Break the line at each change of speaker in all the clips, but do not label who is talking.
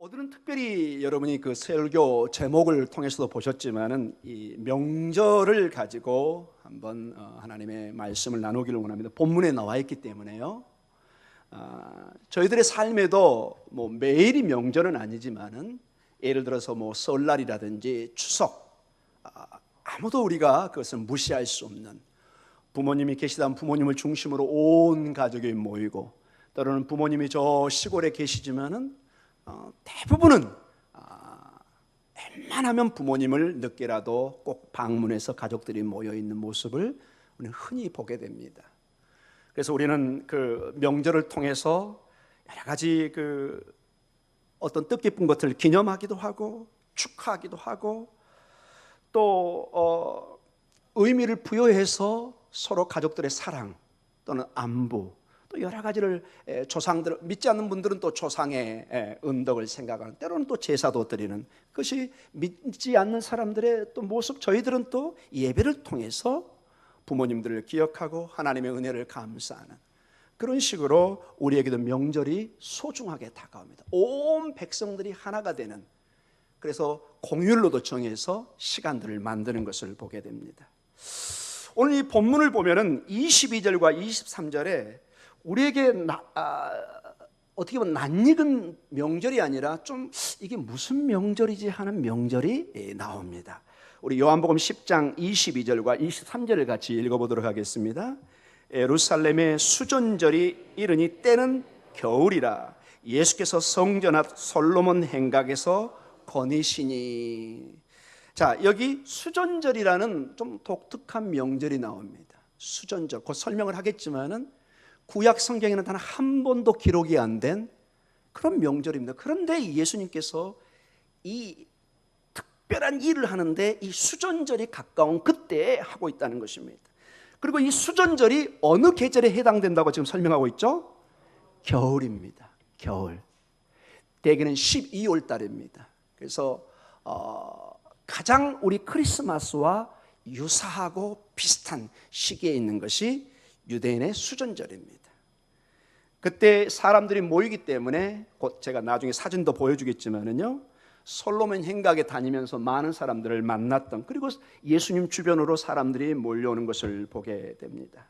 오늘은 특별히 여러분이 그 설교 제목을 통해서도 보셨지만은 이 명절을 가지고 한번 하나님의 말씀을 나누기를 원합니다. 본문에 나와 있기 때문에요. 저희들의 삶에도 뭐 매일이 명절은 아니지만은 예를 들어서 뭐 설날이라든지 추석, 아무도 우리가 그것을 무시할 수 없는, 부모님이 계시다면 부모님을 중심으로 온 가족이 모이고, 때로는 부모님이 저 시골에 계시지만은 대부분은 웬만하면 부모님을 늦게라도 꼭 방문해서 가족들이 모여 있는 모습을 우리는 흔히 보게 됩니다. 그래서 우리는 그 명절을 통해서 여러 가지 그 어떤 뜻깊은 것들을 기념하기도 하고 축하하기도 하고 또 의미를 부여해서 서로 가족들의 사랑 또는 안부, 또 여러 가지를 조상들, 믿지 않는 분들은 또 조상의 은덕을 생각하는, 때로는 또 제사도 드리는, 그것이 믿지 않는 사람들의 또 모습. 저희들은 또 예배를 통해서 부모님들을 기억하고 하나님의 은혜를 감사하는, 그런 식으로 우리에게도 명절이 소중하게 다가옵니다. 온 백성들이 하나가 되는, 그래서 공휴일로도 정해서 시간들을 만드는 것을 보게 됩니다. 오늘 이 본문을 보면은 22절과 23절에 우리에게 어떻게 보면 낯익은 명절이 아니라 좀 이게 무슨 명절이지 하는 명절이 나옵니다. 우리 요한복음 10장 22절과 23절을 같이 읽어보도록 하겠습니다. 예루살렘의 수전절이 이르니 때는 겨울이라 예수께서 성전 앞 솔로몬 행각에서 거니시니. 자, 여기 수전절이라는 좀 독특한 명절이 나옵니다. 수전절, 곧 설명을 하겠지만은 구약 성경에는 단 한 번도 기록이 안 된 그런 명절입니다. 그런데 예수님께서 이 특별한 일을 하는데 이 수전절이 가까운 그때에 하고 있다는 것입니다. 그리고 이 수전절이 어느 계절에 해당된다고 지금 설명하고 있죠? 겨울입니다. 겨울. 대개는 12월 달입니다. 그래서 가장 우리 크리스마스와 유사하고 비슷한 시기에 있는 것이 유대인의 수전절입니다. 그때 사람들이 모이기 때문에, 곧 제가 나중에 사진도 보여주겠지만은요, 솔로몬 행각에 다니면서 많은 사람들을 만났던, 그리고 예수님 주변으로 사람들이 몰려오는 것을 보게 됩니다.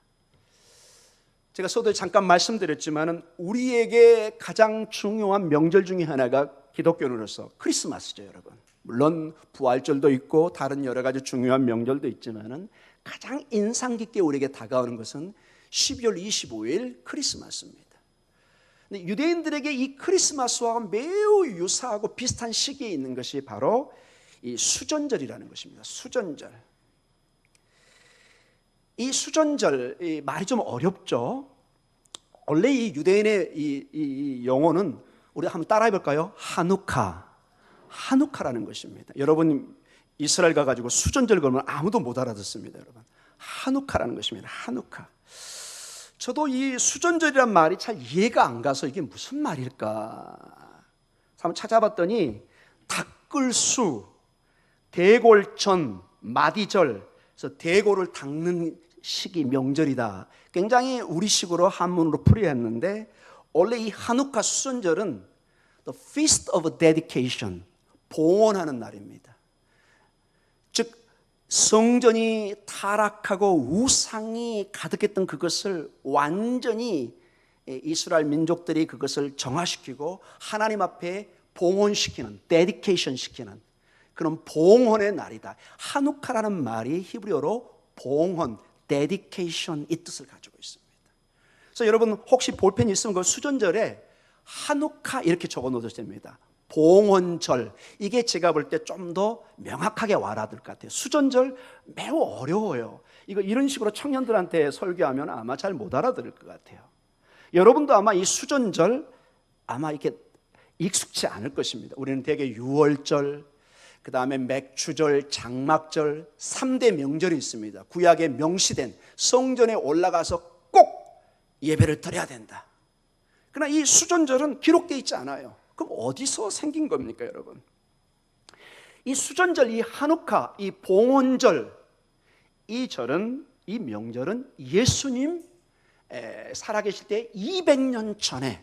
제가 서두에 잠깐 말씀드렸지만은 우리에게 가장 중요한 명절 중에 하나가 기독교인으로서 크리스마스죠, 여러분. 물론 부활절도 있고 다른 여러 가지 중요한 명절도 있지만은 가장 인상 깊게 우리에게 다가오는 것은 12월 25일 크리스마스입니다. 근데 유대인들에게 이 크리스마스와 매우 유사하고 비슷한 시기에 있는 것이 바로 이 수전절이라는 것입니다. 수전절. 이 수전절, 이 말이 좀 어렵죠. 원래 이 유대인의 이 용어는 우리 한번 따라해 볼까요? 하누카라는 것입니다. 여러분 이스라엘 가가지고 수전절 그러면 아무도 못 알아듣습니다, 여러분. 하누카라는 것입니다. 하누카. 저도 이 수전절이란 말이 잘 이해가 안 가서 이게 무슨 말일까 한번 찾아봤더니 닦을수, 대골전, 마디절, 그래서 대골을 닦는 시기, 명절이다. 굉장히 우리식으로 한문으로 풀이했는데, 원래 이 하누카 수전절은 The Feast of Dedication, 봉헌하는 날입니다. 즉 성전이 타락하고 우상이 가득했던 그것을 완전히 이스라엘 민족들이 그것을 정화시키고 하나님 앞에 봉헌시키는, 데디케이션 시키는 그런 봉헌의 날이다. 하누카라는 말이 히브리어로 봉헌, 데디케이션, 이 뜻을 가지고 있습니다. 그래서 여러분 혹시 볼펜 있으면 그 수전절에 하누카 이렇게 적어 놓으셔도 됩니다. 봉헌절, 이게 제가 볼 때 좀 더 명확하게 와닿을 것 같아요. 수전절 매우 어려워요. 이거 이런 식으로 청년들한테 설교하면 아마 잘 못 알아들을 것 같아요. 여러분도 아마 이 수전절 아마 이렇게 익숙치 않을 것입니다. 우리는 대개 유월절, 그 다음에 맥추절, 장막절, 3대 명절이 있습니다. 구약에 명시된, 성전에 올라가서 꼭 예배를 드려야 된다. 그러나 이 수전절은 기록되어 있지 않아요. 그럼 어디서 생긴 겁니까, 여러분? 이 수전절, 이 하누카, 이 봉헌절, 이 절은, 이 명절은 예수님 살아계실 때 200년 전에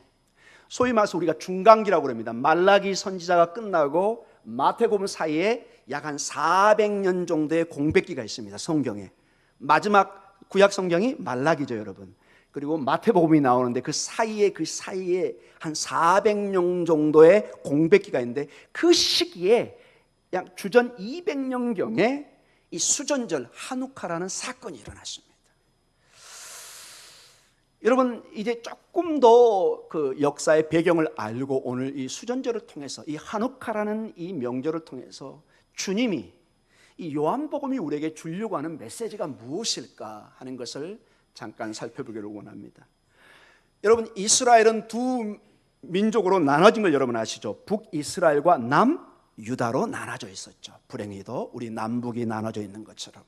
소위 말해서 우리가 중간기라고 그럽니다. 말라기 선지자가 끝나고 마태복음 사이에 약 한 400년 정도의 공백기가 있습니다. 성경에. 마지막 구약 성경이 말라기죠, 여러분. 그리고 마태복음이 나오는데 그 사이에 한 400년 정도의 공백기가 있는데, 그 시기에 약 주전 200년경에 이 수전절 하누카라는 사건이 일어났습니다. 여러분, 이제 조금 더 그 역사의 배경을 알고 오늘 이 수전절을 통해서, 이 하누카라는 이 명절을 통해서 주님이, 이 요한복음이 우리에게 주려고 하는 메시지가 무엇일까 하는 것을 잠깐 살펴보기를 원합니다. 여러분, 이스라엘은 두 민족으로 나눠진 걸 여러분 아시죠? 북이스라엘과 남유다로 나눠져 있었죠. 불행히도 우리 남북이 나눠져 있는 것처럼.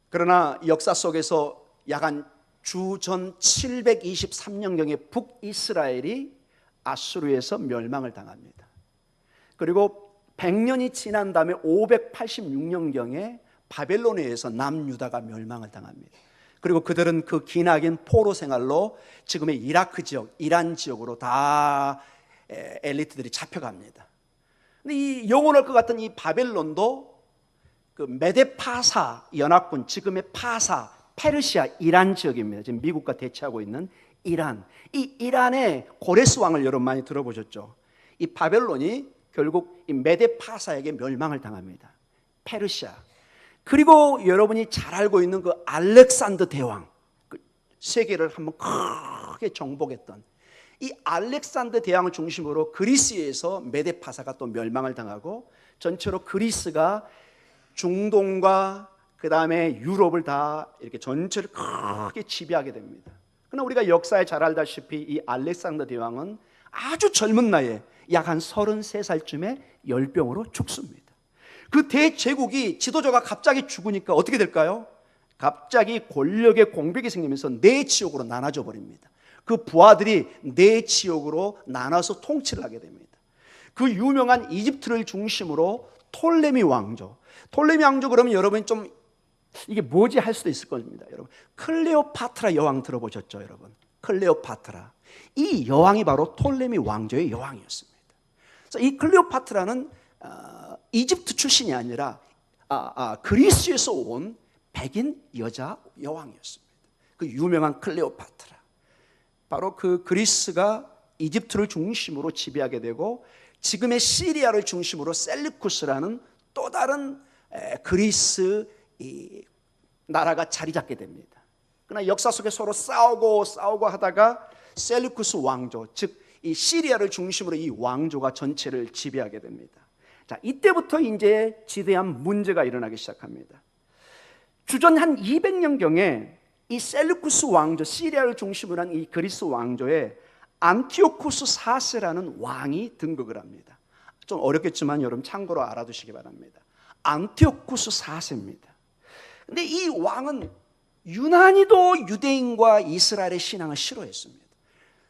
그러나 역사 속에서 약 한 주전 723년경에 북이스라엘이 아수르에서 멸망을 당합니다. 그리고 100년이 지난 다음에 586년경에 바벨론에 의해서 남유다가 멸망을 당합니다. 그리고 그들은 그 기나긴 포로 생활로 지금의 이라크 지역, 이란 지역으로 다 엘리트들이 잡혀갑니다. 근데 이 영원할 것 같은 이 바벨론도 그 메데파사 연합군, 지금의 파사, 페르시아, 이란 지역입니다. 지금 미국과 대치하고 있는 이란. 이 이란의 고레스 왕을 여러분 많이 들어보셨죠? 이 바벨론이 결국 이 메데파사에게 멸망을 당합니다. 페르시아. 그리고 여러분이 잘 알고 있는 그 알렉산더 대왕, 그 세계를 한번 크게 정복했던 이 알렉산더 대왕을 중심으로 그리스에서 메데파사가 또 멸망을 당하고 전체로 그리스가 중동과 그 다음에 유럽을 다 이렇게 전체를 크게 지배하게 됩니다. 그러나 우리가 역사에 잘 알다시피 이 알렉산더 대왕은 아주 젊은 나이에 약 한 33살쯤에 열병으로 죽습니다. 그 대제국이 지도자가 갑자기 죽으니까 어떻게 될까요? 갑자기 권력의 공백이 생기면서 네 지역으로 나눠져 버립니다. 그 부하들이 네 지역으로 나눠서 통치를 하게 됩니다. 그 유명한 이집트를 중심으로 톨레미 왕조. 톨레미 왕조 그러면 여러분이 좀 이게 뭐지 할 수도 있을 겁니다. 여러분, 클레오파트라 여왕 들어보셨죠, 여러분? 클레오파트라. 이 여왕이 바로 톨레미 왕조의 여왕이었습니다. 그래서 이 클레오파트라는 이집트 출신이 아니라 그리스에서 온 백인 여자 여왕이었습니다. 그 유명한 클레오파트라. 바로 그 그리스가 이집트를 중심으로 지배하게 되고 지금의 시리아를 중심으로 셀루쿠스라는 또 다른 그리스 이 나라가 자리 잡게 됩니다. 그러나 역사 속에 서로 싸우고 하다가 셀루쿠스 왕조, 즉 이 시리아를 중심으로 이 왕조가 전체를 지배하게 됩니다. 자, 이때부터 이제 지대한 문제가 일어나기 시작합니다. 주전 한 200년경에 이 셀루쿠스 왕조, 시리아를 중심으로 한 이 그리스 왕조에 안티오쿠스 4세라는 왕이 등극을 합니다. 좀 어렵겠지만 여러분 참고로 알아두시기 바랍니다. 안티오쿠스 4세입니다. 근데 이 왕은 유난히도 유대인과 이스라엘의 신앙을 싫어했습니다.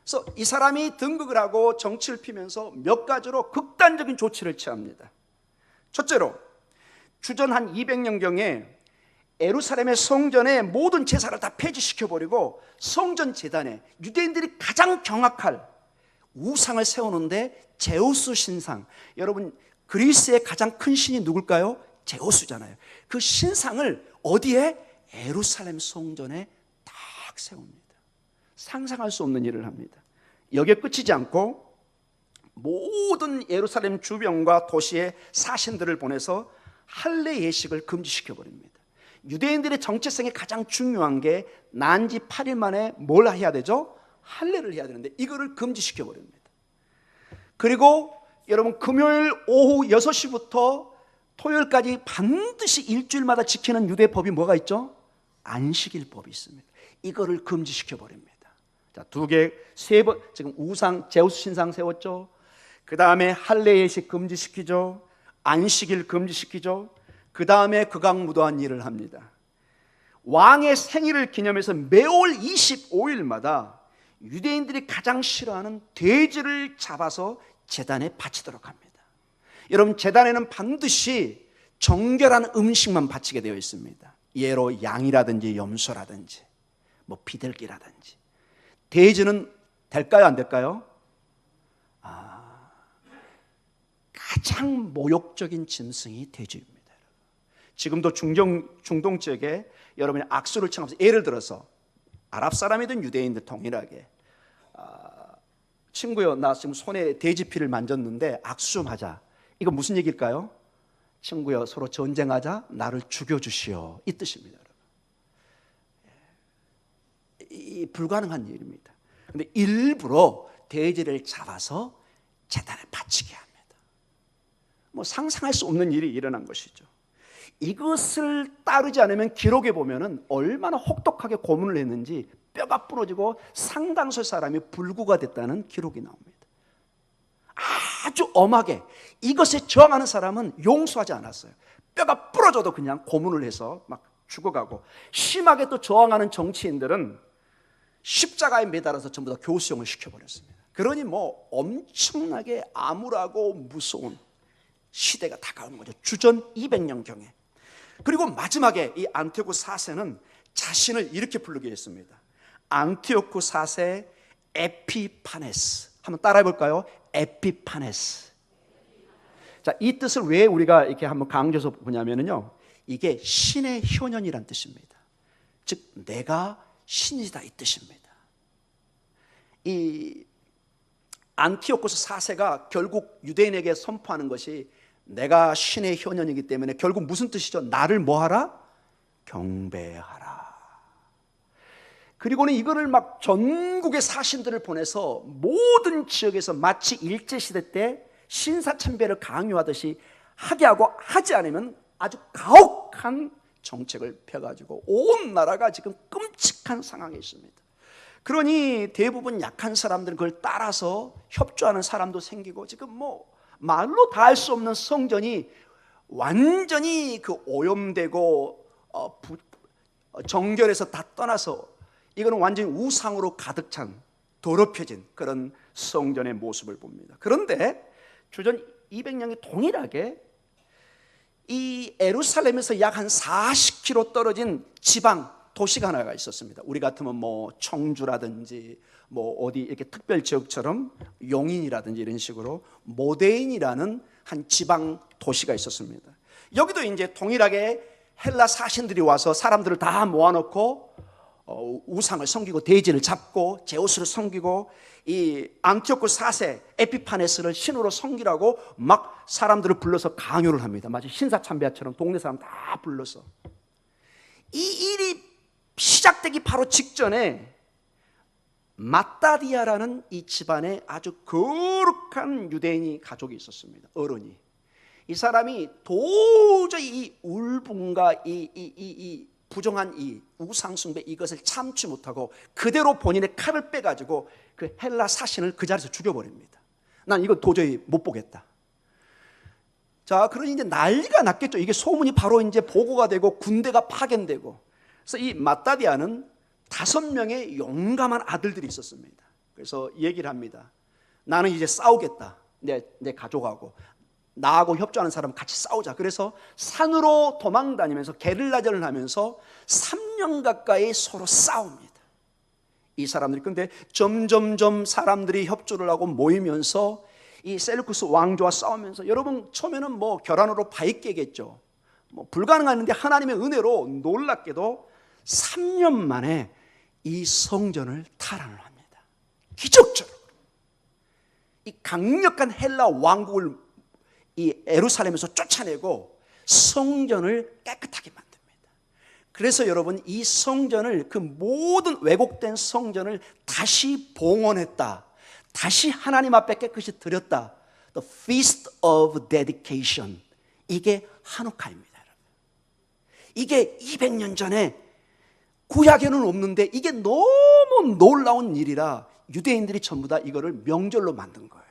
그래서 이 사람이 등극을 하고 정치를 피면서 몇 가지로 극단적인 조치를 취합니다. 첫째로 주전 한 200년경에 예루살렘의 성전의 모든 제사를 다 폐지시켜버리고 성전 제단에 유대인들이 가장 경악할 우상을 세우는데 제우스 신상, 여러분 그리스의 가장 큰 신이 누굴까요? 제우스잖아요. 그 신상을 어디에? 예루살렘 성전에 딱 세웁니다. 상상할 수 없는 일을 합니다. 여기에 끝이지 않고 모든 예루살렘 주변과 도시의 사신들을 보내서 할례 예식을 금지시켜 버립니다. 유대인들의 정체성이 가장 중요한 게 난지 8일 만에 뭘 해야 되죠? 할례를 해야 되는데 이거를 금지시켜 버립니다. 그리고 여러분 금요일 오후 6시부터 토요일까지 반드시 일주일마다 지키는 유대법이 뭐가 있죠? 안식일법이 있습니다. 이거를 금지시켜 버립니다. 자, 두 개, 세 번 지금 우상 제우스 신상 세웠죠. 그 다음에 할례 예식 금지시키죠. 안식일 금지시키죠. 그 다음에 극악무도한 일을 합니다. 왕의 생일을 기념해서 매월 25일마다 유대인들이 가장 싫어하는 돼지를 잡아서 제단에 바치도록 합니다. 여러분 제단에는 반드시 정결한 음식만 바치게 되어 있습니다. 예로 양이라든지 염소라든지 뭐 비둘기라든지. 돼지는 될까요 안 될까요? 가장 모욕적인 짐승이 돼지입니다. 지금도 중동 지역에 여러분이 악수를 청하면서, 예를 들어서 아랍 사람이든 유대인들 동일하게 친구요, 나 지금 손에 돼지 피를 만졌는데 악수 좀 하자. 이거 무슨 얘기일까요? 친구요, 서로 전쟁하자, 나를 죽여주시오, 이 뜻입니다. 이 불가능한 일입니다. 그런데 일부러 돼지를 잡아서 제단에 바치게 합니다. 뭐 상상할 수 없는 일이 일어난 것이죠. 이것을 따르지 않으면 기록에 보면은 얼마나 혹독하게 고문을 했는지 뼈가 부러지고 상당수 사람이 불구가 됐다는 기록이 나옵니다. 아주 엄하게 이것에 저항하는 사람은 용서하지 않았어요. 뼈가 부러져도 그냥 고문을 해서 막 죽어가고, 심하게 또 저항하는 정치인들은 십자가에 매달아서 전부 다 교수형을 시켜버렸습니다. 그러니 뭐 엄청나게 암울하고 무서운 시대가 다가오는 거죠. 주전 200년경에. 그리고 마지막에 이 안티오쿠 4세는 자신을 이렇게 부르게 했습니다. 안티오쿠 4세 에피파네스. 한번 따라해 볼까요? 에피파네스. 자, 이 뜻을 왜 우리가 이렇게 한번 강조해서 보냐면요, 이게 신의 효년이란 뜻입니다. 즉 내가 신이다, 이 뜻입니다. 이 안티오코스 4세가 결국 유대인에게 선포하는 것이 내가 신의 효년이기 때문에 결국 무슨 뜻이죠? 나를 뭐하라? 경배하라. 그리고는 이거를 막 전국의 사신들을 보내서 모든 지역에서 마치 일제시대 때 신사참배를 강요하듯이 하게 하고, 하지 않으면 아주 가혹한 정책을 펴가지고 온 나라가 지금 끔찍한 상황에 있습니다. 그러니 대부분 약한 사람들은 그걸 따라서 협조하는 사람도 생기고, 지금 뭐 말로 다 할 수 없는 성전이 완전히 그 오염되고 정결에서 다 떠나서 이거는 완전히 우상으로 가득 찬 더럽혀진 그런 성전의 모습을 봅니다. 그런데 주전 200년이 동일하게 이 예루살렘에서 약 한 40km 떨어진 지방 도시가 하나가 있었습니다. 우리 같으면 뭐 청주라든지 뭐 어디 이렇게 특별 지역처럼 용인이라든지 이런 식으로 모데인이라는 한 지방 도시가 있었습니다. 여기도 이제 동일하게 헬라 사신들이 와서 사람들을 다 모아놓고 우상을 섬기고 돼지를 잡고 제우스를 섬기고, 이 안티오쿠 4세 에피파네스를 신으로 섬기라고 막 사람들을 불러서 강요를 합니다. 마치 신사참배처럼 동네 사람 다 불러서. 이 일이 시작되기 바로 직전에 마따디아라는 이 집안에 아주 거룩한 유대인이 가족이 있었습니다. 어른이. 이 사람이 도저히 이 울분과 이 부정한 이 우상숭배 이것을 참지 못하고 그대로 본인의 칼을 빼가지고 그 헬라 사신을 그 자리에서 죽여버립니다. 난 이거 도저히 못 보겠다. 자, 그러니 이제 난리가 났겠죠. 이게 소문이 바로 이제 보고가 되고 군대가 파견되고. 그래서 이 마따디아는 5명의 용감한 아들들이 있었습니다. 그래서 얘기를 합니다. 나는 이제 싸우겠다. 내 가족하고 나하고 협조하는 사람 같이 싸우자. 그래서 산으로 도망 다니면서 게릴라전을 하면서 3년 가까이 서로 싸웁니다. 이 사람들이. 근데 점점점 사람들이 협조를 하고 모이면서 이 셀루쿠스 왕조와 싸우면서, 여러분 처음에는 뭐 결안으로 바위깨겠죠. 뭐 불가능한데 하나님의 은혜로 놀랍게도 3년 만에 이 성전을 탈환을 합니다. 기적적으로. 이 강력한 헬라 왕국을 이 예루살렘에서 쫓아내고 성전을 깨끗하게 만듭니다. 그래서 여러분 이 성전을, 그 모든 왜곡된 성전을 다시 봉헌했다. 다시 하나님 앞에 깨끗이 드렸다. The Feast of Dedication. 이게 하누카입니다. 이게 200년 전에 구약에는 없는데 이게 너무 놀라운 일이라 유대인들이 전부 다 이거를 명절로 만든 거예요.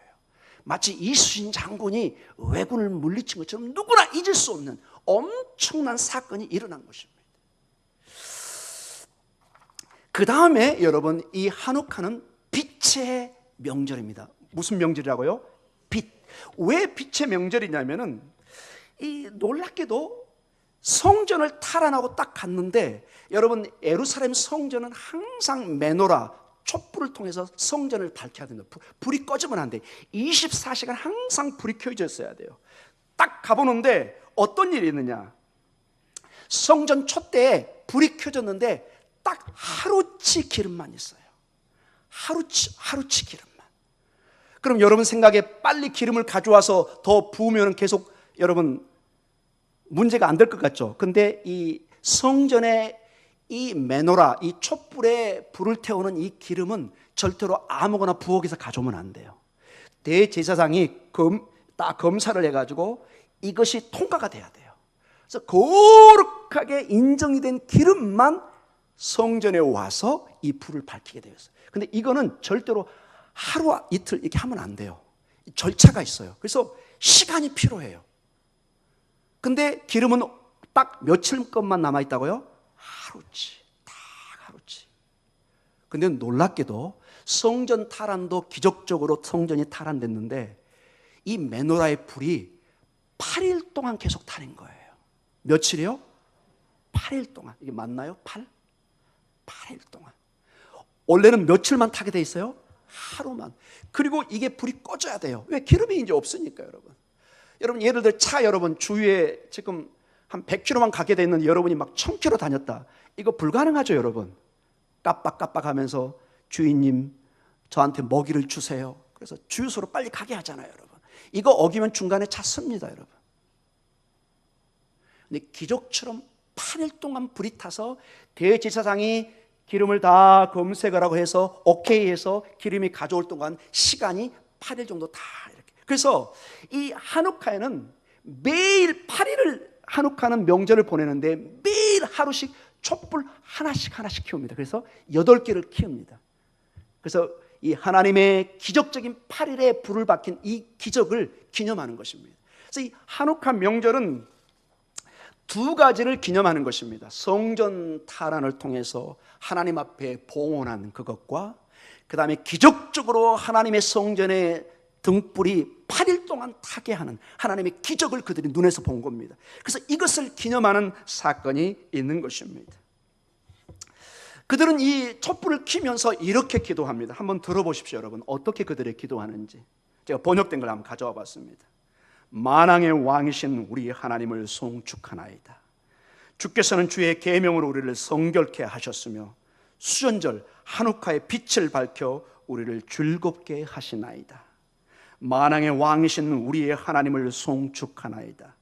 마치 이순신 장군이 왜군을 물리친 것처럼 누구나 잊을 수 없는 엄청난 사건이 일어난 것입니다. 그 다음에 여러분, 이 하누카는 빛의 명절입니다. 무슨 명절이라고요? 빛. 왜 빛의 명절이냐면은, 이 놀랍게도 성전을 탈환하고 딱 갔는데, 여러분 예루살렘 성전은 항상 메노라, 촛불을 통해서 성전을 밝혀야 된다. 불이 꺼지면 안 돼. 24시간 항상 불이 켜져 있어야 돼요. 딱 가보는데 어떤 일이 있느냐, 성전 촛대에 불이 켜졌는데 딱 하루치 기름만 있어요. 하루치 기름만. 그럼 여러분 생각에 빨리 기름을 가져와서 더 부으면 계속 여러분 문제가 안 될 것 같죠? 근데 이 성전의 이 메노라, 이 촛불에 불을 태우는 이 기름은 절대로 아무거나 부엌에서 가져오면 안 돼요. 대제사장이 딱 검사를 해가지고 이것이 통과가 돼야 돼요. 그래서 거룩하게 인정이 된 기름만 성전에 와서 이 불을 밝히게 되었어요. 근데 이거는 절대로 하루 이틀 이렇게 하면 안 돼요. 절차가 있어요. 그래서 시간이 필요해요. 근데 기름은 딱 며칠 것만 남아있다고요? 하루치, 딱 하루치. 근데 놀랍게도 성전 탈환도 기적적으로 성전이 탈환됐는데 이 메노라의 불이 8일 동안 계속 타는 거예요. 며칠이요? 8일 동안. 이게 맞나요? 8일 동안. 원래는 며칠만 타게 돼 있어요? 하루만. 그리고 이게 불이 꺼져야 돼요. 왜? 기름이 이제 없으니까. 여러분 예를 들어 차 여러분 주위에 지금 한 100km만 가게 돼 있는데 여러분이 막 1000km 다녔다. 이거 불가능하죠, 여러분. 깜빡깜빡하면서 주인님 저한테 먹이를 주세요. 그래서 주유소로 빨리 가게 하잖아요, 여러분. 이거 어기면 중간에 차 씁니다, 여러분. 근데 기적처럼 8일 동안 불이 타서 대제사장이 기름을 다 검색을 하고 해서 오케이 해서 기름이 가져올 동안 시간이 8일 정도 다 이렇게. 그래서 이 하누카에는 매일 8일을 하누카는 명절을 보내는데 매일 하루씩 촛불 하나씩 키웁니다. 그래서 8개를 키웁니다. 그래서 이 하나님의 기적적인 8일에 불을 밝힌 이 기적을 기념하는 것입니다. 그래서 이 하누카 명절은 두 가지를 기념하는 것입니다. 성전 탈환을 통해서 하나님 앞에 봉헌한 그것과 그 다음에 기적적으로 하나님의 성전에 등불이 8일 동안 타게 하는 하나님의 기적을 그들이 눈에서 본 겁니다. 그래서 이것을 기념하는 사건이 있는 것입니다. 그들은 이 촛불을 켜면서 이렇게 기도합니다. 한번 들어보십시오, 여러분. 어떻게 그들이 기도하는지. 제가 번역된 걸 한번 가져와 봤습니다. 만왕의 왕이신 우리 하나님을 송축하나이다. 주께서는 주의 계명으로 우리를 성결케 하셨으며 수전절 하누카의 빛을 밝혀 우리를 즐겁게 하시나이다. 만왕의 왕이신 우리의 하나님을 송축하나이다.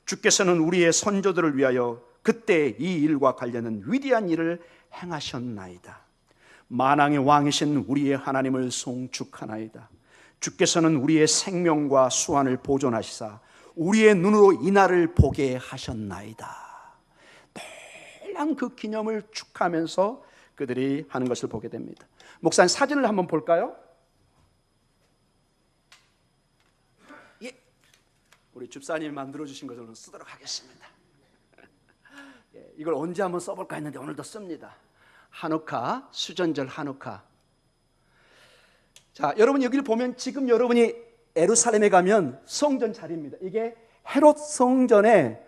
주께서는 우리의 선조들을 위하여 그때 이 일과 관련한 위대한 일을 행하셨나이다. 만왕의 왕이신 우리의 하나님을 송축하나이다. 주께서는 우리의 생명과 수완을 보존하시사 우리의 눈으로 이 날을 보게 하셨나이다. 놀란 그 기념을 축하하면서 그들이 하는 것을 보게 됩니다. 목사님 사진을 한번 볼까요? 예, 우리 집사님이 만들어주신 것을 쓰도록 하겠습니다. 예, 이걸 언제 한번 써볼까 했는데 오늘도 씁니다. 하누카, 수전절 하누카. 자, 여러분 여기를 보면 지금 여러분이 예루살렘에 가면 성전 자리입니다. 이게 헤롯 성전에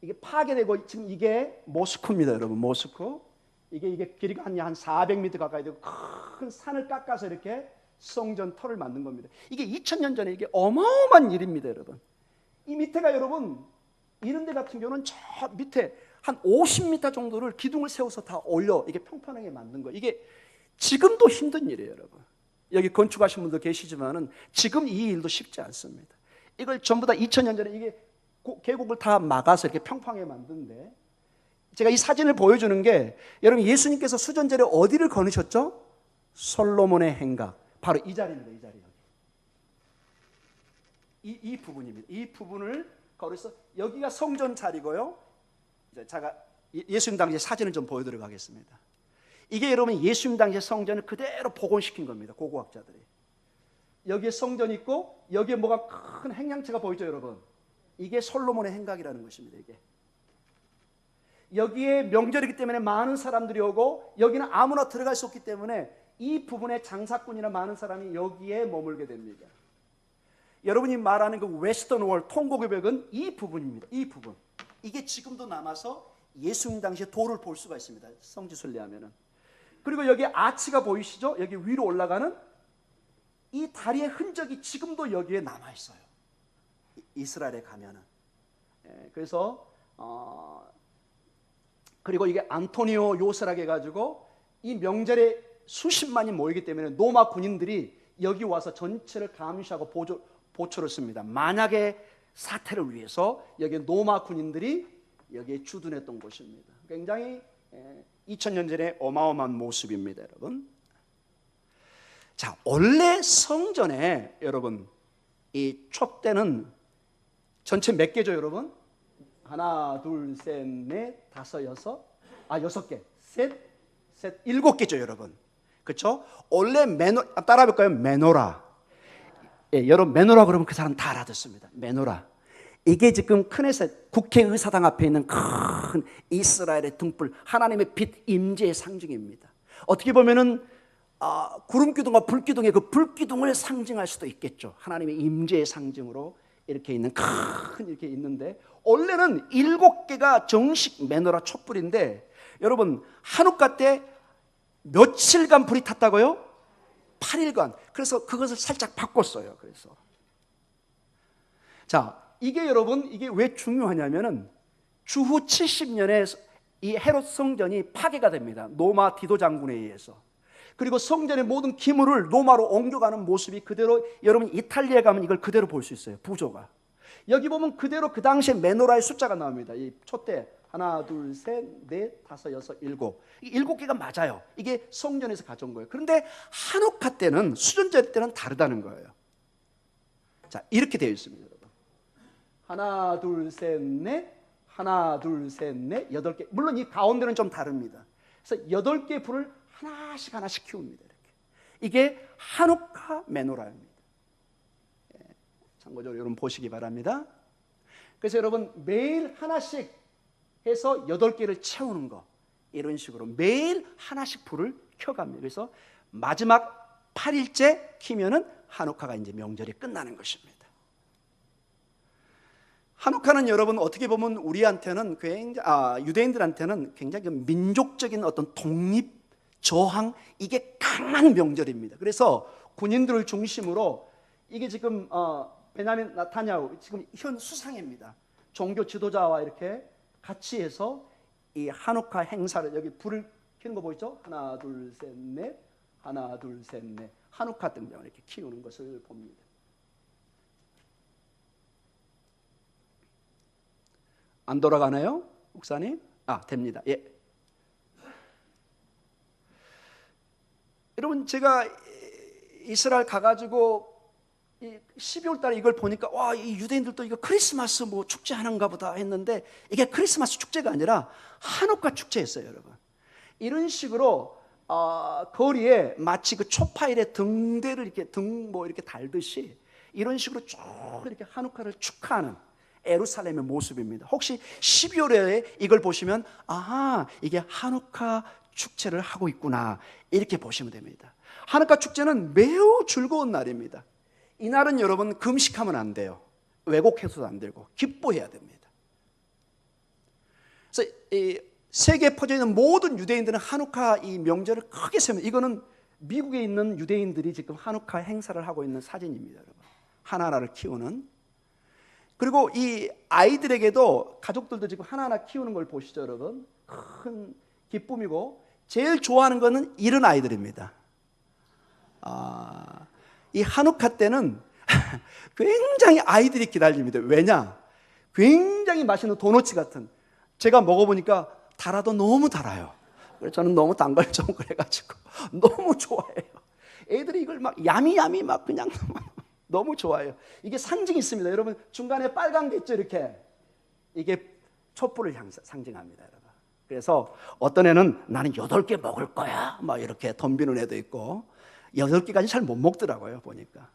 이게 파괴되고 지금 이게 모스크입니다, 여러분. 모스크. 이게 길이가 한 400m 가까이 되고 큰 산을 깎아서 이렇게 성전 터를 만든 겁니다. 이게 2000년 전에 이게 어마어마한 일입니다, 여러분. 이 밑에가 여러분 이런 데 같은 경우는 저 밑에 한 50m 정도를 기둥을 세워서 다 올려 이게 평평하게 만든 거예요. 이게 지금도 힘든 일이에요, 여러분. 여기 건축하신 분도 계시지만은 지금 이 일도 쉽지 않습니다. 이걸 전부 다 2000년 전에 이게 계곡을 다 막아서 이렇게 평평하게 만드는데 제가 이 사진을 보여주는 게 여러분 예수님께서 수전절에 어디를 거느셨죠? 솔로몬의 행각. 바로 이 자리입니다. 이 자리. 이 부분입니다. 이 부분을 거기서 여기가 성전 자리고요. 이제 제가 예수님 당시의 사진을 좀 보여드리도록 하겠습니다. 이게 여러분 예수님 당시의 성전을 그대로 복원시킨 겁니다. 고고학자들이. 여기에 성전이 있고 여기에 뭐가 큰 행량체가 보이죠, 여러분? 이게 솔로몬의 행각이라는 것입니다. 이게. 여기에 명절이기 때문에 많은 사람들이 오고 여기는 아무나 들어갈 수 없기 때문에 이 부분에 장사꾼이나 많은 사람이 여기에 머물게 됩니다. 여러분이 말하는 그 웨스턴 월 통곡의 이 부분입니다. 이 부분. 이게 지금도 남아서 예수님 당시의 돌을 볼 수가 있습니다. 성지순례하면은. 그리고 여기 아치가 보이시죠? 여기 위로 올라가는 이 다리의 흔적이 지금도 여기에 남아 있어요. 이스라엘에 가면은. 그래서 그리고 이게 안토니오 요새라고 해가지고 이 명절에 수십만이 모이기 때문에 로마 군인들이 여기 와서 전체를 감시하고 보초를 씁니다. 만약에 사태를 위해서 여기 로마 군인들이 여기에 주둔했던 곳입니다. 굉장히 2000년 전에 어마어마한 모습입니다, 여러분. 자, 원래 성전에 여러분 이 촛대는 전체 몇 개죠, 여러분? 하나, 둘, 셋, 넷, 다섯, 여섯, 여섯 개, 셋, 일곱 개죠, 여러분. 그렇죠? 원래 따라해 볼까요? 메노라. 예, 여러분 메노라 그러면 그 사람 다 알아듣습니다. 메노라. 이게 지금 크네셋 국회의사당 앞에 있는 큰 이스라엘의 등불, 하나님의 빛 임재의 상징입니다. 어떻게 보면은 구름기둥과 불기둥의 그 불기둥을 상징할 수도 있겠죠. 하나님의 임재의 상징으로 이렇게 있는 큰 이렇게 있는데 원래는 7개가 정식 메노라 촛불인데 여러분 한우카 때 며칠간 불이 탔다고요? 8일간. 그래서 그것을 살짝 바꿨어요. 그래서 자, 이게 여러분 이게 왜 중요하냐면은 주후 70년에 이 헤롯 성전이 파괴가 됩니다. 로마 디도 장군에 의해서. 그리고 성전의 모든 기물을 로마로 옮겨가는 모습이 그대로 여러분 이탈리아에 가면 이걸 그대로 볼 수 있어요. 부조가. 여기 보면 그대로 그 당시에 메노라의 숫자가 나옵니다. 이 촛대 하나, 둘, 셋, 넷, 다섯, 여섯, 일곱. 이 7개가 맞아요. 이게 성전에서 가져온 거예요. 그런데 한우카 때는 수전제 때는 다르다는 거예요. 자, 이렇게 되어 있습니다, 여러분. 하나, 둘, 셋, 넷, 하나, 둘, 셋, 넷, 8개. 물론 이 가운데는 좀 다릅니다. 그래서 8개의 불을 하나씩 키웁니다. 이렇게. 이게 한우카 메노라입니다. 참고적으로 여러분 보시기 바랍니다. 그래서 여러분 매일 하나씩 해서 8개를 채우는 거, 이런 식으로 매일 하나씩 불을 켜갑니다. 그래서 마지막 8일째 키면은 한우카가 이제 명절이 끝나는 것입니다. 한우카는 여러분 어떻게 보면 우리한테는 굉장히 유대인들한테는 굉장히 민족적인 어떤 독립 저항, 이게 강한 명절입니다. 그래서 군인들을 중심으로 이게 지금 베냐민 나타냐후 지금 현 수상입니다. 종교 지도자와 이렇게 같이 해서 이 한우카 행사를 여기 불을 켜는 거 보이죠? 하나, 둘, 셋, 넷, 하나, 둘, 셋, 넷. 한우카 등장을 이렇게 키우는 것을 봅니다. 안 돌아가나요, 목사님? 됩니다. 예. 여러분 제가 이스라엘 가가지고 12월 달에 이걸 보니까 이 유대인들도 이거 크리스마스 뭐 축제 하는가 보다 했는데 이게 크리스마스 축제가 아니라 한우카 축제였어요, 여러분. 이런 식으로 거리에 마치 그 초파일에 등대를 이렇게 이렇게 달듯이 이런 식으로 쭉 이렇게 한우카를 축하하는 예루살렘의 모습입니다. 혹시 12월에 이걸 보시면 이게 한우카 축제를 하고 있구나 이렇게 보시면 됩니다. 한우카 축제는 매우 즐거운 날입니다. 이날은 여러분 금식하면 안 돼요. 왜곡해서도 안 되고 기뻐해야 됩니다. 그래서 이 세계에 퍼져 있는 모든 유대인들은 한우카 이 명절을 크게 세웁니다. 이거는 미국에 있는 유대인들이 지금 한우카 행사를 하고 있는 사진입니다, 여러분. 하나하나를 키우는. 그리고 이 아이들에게도 가족들도 지금 하나하나 키우는 걸 보시죠, 여러분. 큰 기쁨이고 제일 좋아하는 거는 이런 아이들입니다. 이 한우카 때는 굉장히 아이들이 기다립니다. 왜냐? 굉장히 맛있는 도너츠 같은, 제가 먹어보니까 달아도 너무 달아요. 그래서 저는 너무 단 걸 좀 그래가지고 너무 좋아해요. 애들이 이걸 막 야미야미 막 그냥 너무 좋아해요. 이게 상징이 있습니다. 여러분 중간에 빨간 게 있죠, 이렇게. 이게 촛불을 상징합니다, 여러분. 그래서 어떤 애는 나는 8개 먹을 거야 막 이렇게 덤비는 애도 있고 8개까지 잘 못 먹더라고요, 보니까.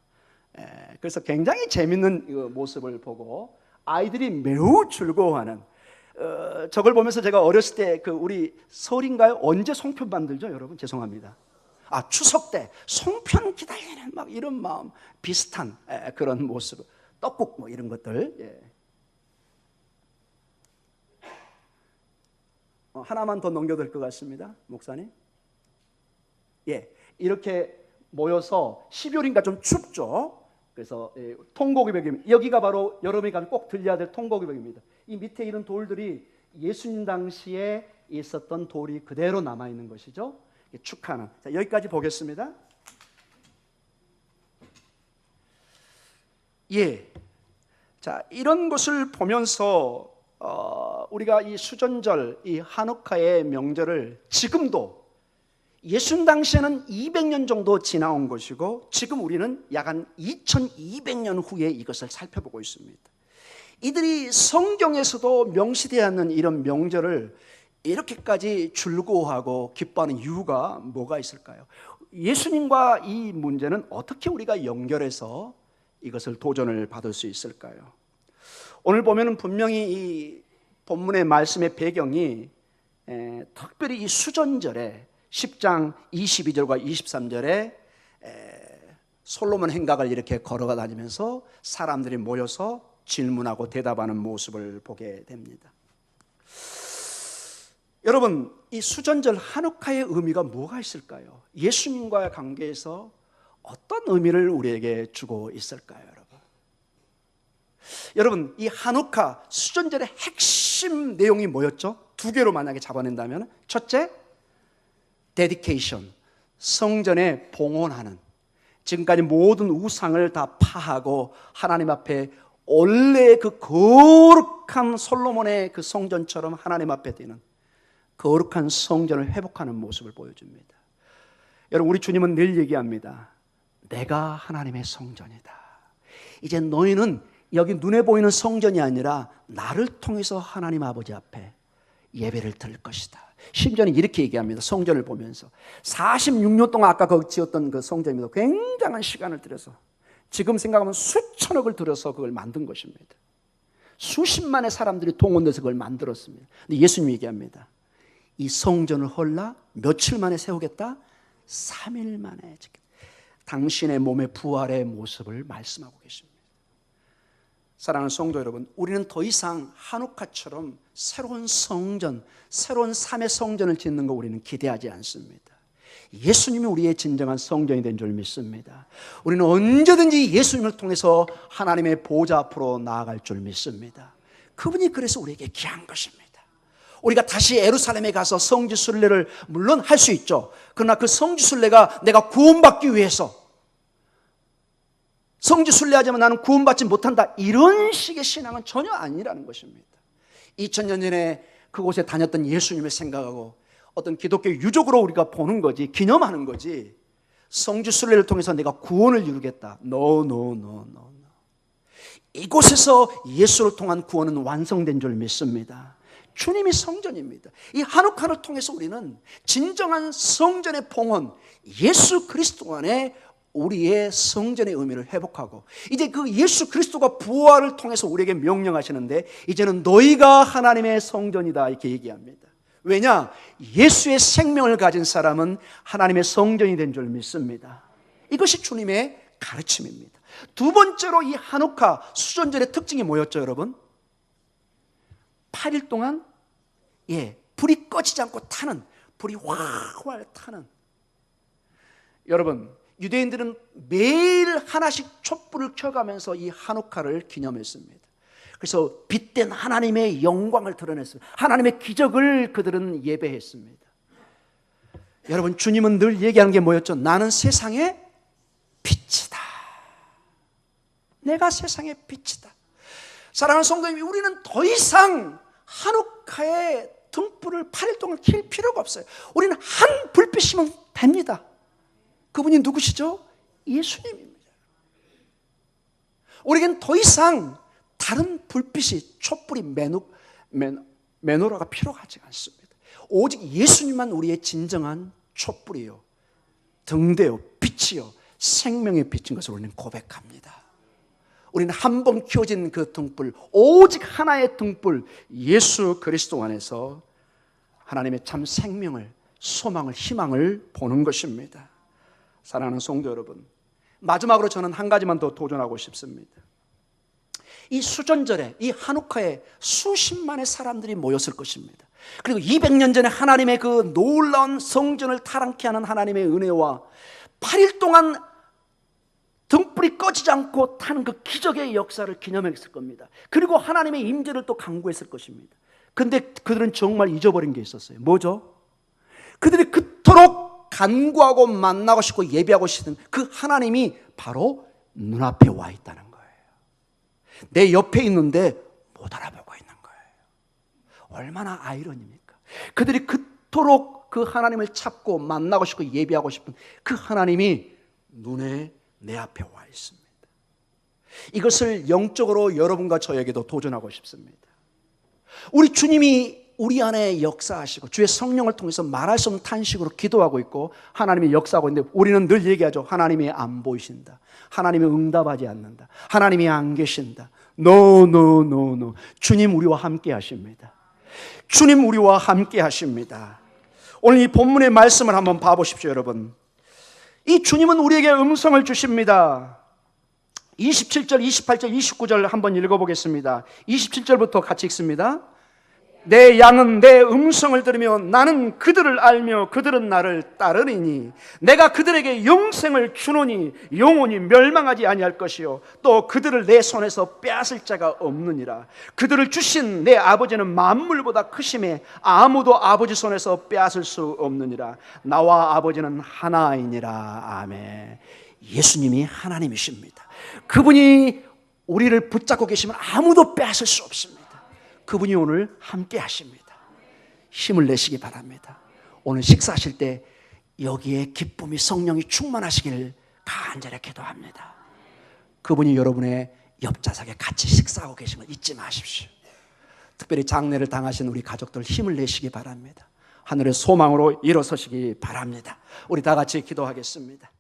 그래서 굉장히 재밌는 모습을 보고 아이들이 매우 즐거워하는, 저걸 보면서 제가 어렸을 때 우리 설인가요? 언제 송편 만들죠, 여러분? 죄송합니다. 추석 때 송편 기다리는 막 이런 마음 비슷한 그런 모습, 떡국 뭐 이런 것들. 하나만 더 넘겨도 될 것 같습니다, 목사님. 이렇게 모여서 12월이니까 좀 춥죠. 그래서 통곡의벽입니다. 여기가 바로 여러분이 가면 꼭 들려야 될 통곡의벽입니다. 이 밑에 이런 돌들이 예수님 당시에 있었던 돌이 그대로 남아있는 것이죠. 축하는. 자, 여기까지 보겠습니다. 자, 이런 것을 보면서 우리가 이 수전절, 이 하누카의 명절을 지금도 예수님 당시에는 200년 정도 지나온 것이고 지금 우리는 약 한 2200년 후에 이것을 살펴보고 있습니다. 이들이 성경에서도 명시되지 않는 이런 명절을 이렇게까지 즐거워하고 기뻐하는 이유가 뭐가 있을까요? 예수님과 이 문제는 어떻게 우리가 연결해서 이것을 도전을 받을 수 있을까요? 오늘 보면은 분명히 이 본문의 말씀의 배경이 특별히 이 수전절에 10장 22절과 23절에 솔로몬 행각을 이렇게 걸어가 다니면서 사람들이 모여서 질문하고 대답하는 모습을 보게 됩니다. 여러분, 이 수전절 하누카의 의미가 뭐가 있을까요? 예수님과의 관계에서 어떤 의미를 우리에게 주고 있을까요, 여러분? 여러분, 이 하누카 수전절의 핵심 내용이 뭐였죠? 두 개로 만약에 잡아낸다면, 첫째, 데디케이션, 성전에 봉헌하는. 지금까지 모든 우상을 다 파하고 하나님 앞에 원래 그 거룩한 솔로몬의 그 성전처럼 하나님 앞에 드는 거룩한 성전을 회복하는 모습을 보여줍니다. 여러분, 우리 주님은 늘 얘기합니다. 내가 하나님의 성전이다. 이제 너희는 여기 눈에 보이는 성전이 아니라 나를 통해서 하나님 아버지 앞에 예배를 드릴 것이다. 심지어는 이렇게 얘기합니다. 성전을 보면서 46년 동안 아까 거기 지었던 그 성전입니다. 굉장한 시간을 들여서, 지금 생각하면 수천억을 들여서 그걸 만든 것입니다. 수십만의 사람들이 동원돼서 그걸 만들었습니다. 근데 예수님이 얘기합니다. 이 성전을 헐라 며칠 만에 세우겠다? 3일 만에 짓겠다. 당신의 몸의 부활의 모습을 말씀하고 계십니다. 사랑하는 성도 여러분, 우리는 더 이상 하누카처럼 새로운 성전, 새로운 삶의 성전을 짓는 거 우리는 기대하지 않습니다. 예수님이 우리의 진정한 성전이 된 줄 믿습니다. 우리는 언제든지 예수님을 통해서 하나님의 보좌 앞으로 나아갈 줄 믿습니다. 그분이 그래서 우리에게 귀한 것입니다. 우리가 다시 예루살렘에 가서 성지순례를 물론 할 수 있죠. 그러나 그 성지순례가 내가 구원받기 위해서, 성지순례하자면 나는 구원받지 못한다, 이런 식의 신앙은 전혀 아니라는 것입니다. 2000년 전에 그곳에 다녔던 예수님을 생각하고 어떤 기독교 유적으로 우리가 보는 거지, 기념하는 거지, 성지순례를 통해서 내가 구원을 이루겠다. No. 이곳에서 예수를 통한 구원은 완성된 줄 믿습니다. 주님이 성전입니다. 이 하누카를 통해서 우리는 진정한 성전의 봉헌, 예수 그리스도 안에 우리의 성전의 의미를 회복하고, 이제 그 예수 그리스도가 부활을 통해서 우리에게 명령하시는데, 이제는 너희가 하나님의 성전이다, 이렇게 얘기합니다. 왜냐? 예수의 생명을 가진 사람은 하나님의 성전이 된 줄 믿습니다. 이것이 주님의 가르침입니다. 두 번째로 이 하누카 수전절의 특징이 뭐였죠, 여러분? 8일 동안 불이 꺼지지 않고 타는, 불이 활활 타는. 여러분, 유대인들은 매일 하나씩 촛불을 켜가면서 이 하누카를 기념했습니다. 그래서 빛된 하나님의 영광을 드러냈습니다. 하나님의 기적을 그들은 예배했습니다. 여러분, 주님은 늘 얘기하는 게 뭐였죠? 나는 세상의 빛이다. 내가 세상의 빛이다. 사랑하는 성도님, 우리는 더 이상 하누카의 등불을 8일 동안 킬 필요가 없어요. 우리는 한 불빛이면 됩니다. 그분이 누구시죠? 예수님입니다. 우리에겐 더 이상 다른 불빛이, 촛불이, 메노라가 필요하지 않습니다. 오직 예수님만 우리의 진정한 촛불이요, 등대요, 빛이요, 생명의 빛인 것을 우리는 고백합니다. 우리는 한 번 켜진 그 등불, 오직 하나의 등불, 예수 그리스도 안에서 하나님의 참 생명을, 소망을, 희망을 보는 것입니다. 사랑하는 성도 여러분, 마지막으로 저는 한 가지만 더 도전하고 싶습니다. 이 수전절에, 이 하누카에 수십만의 사람들이 모였을 것입니다. 그리고 200년 전에 하나님의 그 놀라운 성전을 타락케 하는 하나님의 은혜와 8일 동안 등불이 꺼지지 않고 타는 그 기적의 역사를 기념했을 겁니다. 그리고 하나님의 임재를 또 강구했을 것입니다. 근데 그들은 정말 잊어버린 게 있었어요. 뭐죠? 그들이 그토록 간구하고 만나고 싶고 예배하고 싶은 그 하나님이 바로 눈앞에 와 있다는 거예요. 내 옆에 있는데 못 알아보고 있는 거예요. 얼마나 아이러니입니까? 그들이 그토록 그 하나님을 찾고 만나고 싶고 예배하고 싶은 그 하나님이 눈에 내 앞에 와 있습니다. 이것을 영적으로 여러분과 저에게도 도전하고 싶습니다. 우리 주님이 우리 안에 역사하시고 주의 성령을 통해서 말할 수 없는 탄식으로 기도하고 있고 하나님이 역사하고 있는데 우리는 늘 얘기하죠. 하나님이 안 보이신다. 하나님이 응답하지 않는다. 하나님이 안 계신다. No. 주님 우리와 함께 하십니다. 주님 우리와 함께 하십니다. 오늘 이 본문의 말씀을 한번 봐보십시오, 여러분. 이 주님은 우리에게 음성을 주십니다. 27절, 28절, 29절 한번 읽어보겠습니다. 27절부터 같이 읽습니다. 내 양은 내 음성을 들으며 나는 그들을 알며 그들은 나를 따르리니 내가 그들에게 영생을 주노니 영원히 멸망하지 아니할 것이요 또 그들을 내 손에서 빼앗을 자가 없느니라. 그들을 주신 내 아버지는 만물보다 크심에 아무도 아버지 손에서 빼앗을 수 없느니라. 나와 아버지는 하나이니라. 아멘. 예수님이 하나님이십니다. 그분이 우리를 붙잡고 계시면 아무도 빼앗을 수 없습니다. 그분이 오늘 함께 하십니다. 힘을 내시기 바랍니다. 오늘 식사하실 때 여기에 기쁨이 성령이 충만하시길 간절히 기도합니다. 그분이 여러분의 옆좌석에 같이 식사하고 계심을 잊지 마십시오. 특별히 장례를 당하신 우리 가족들 힘을 내시기 바랍니다. 하늘의 소망으로 일어서시기 바랍니다. 우리 다 같이 기도하겠습니다.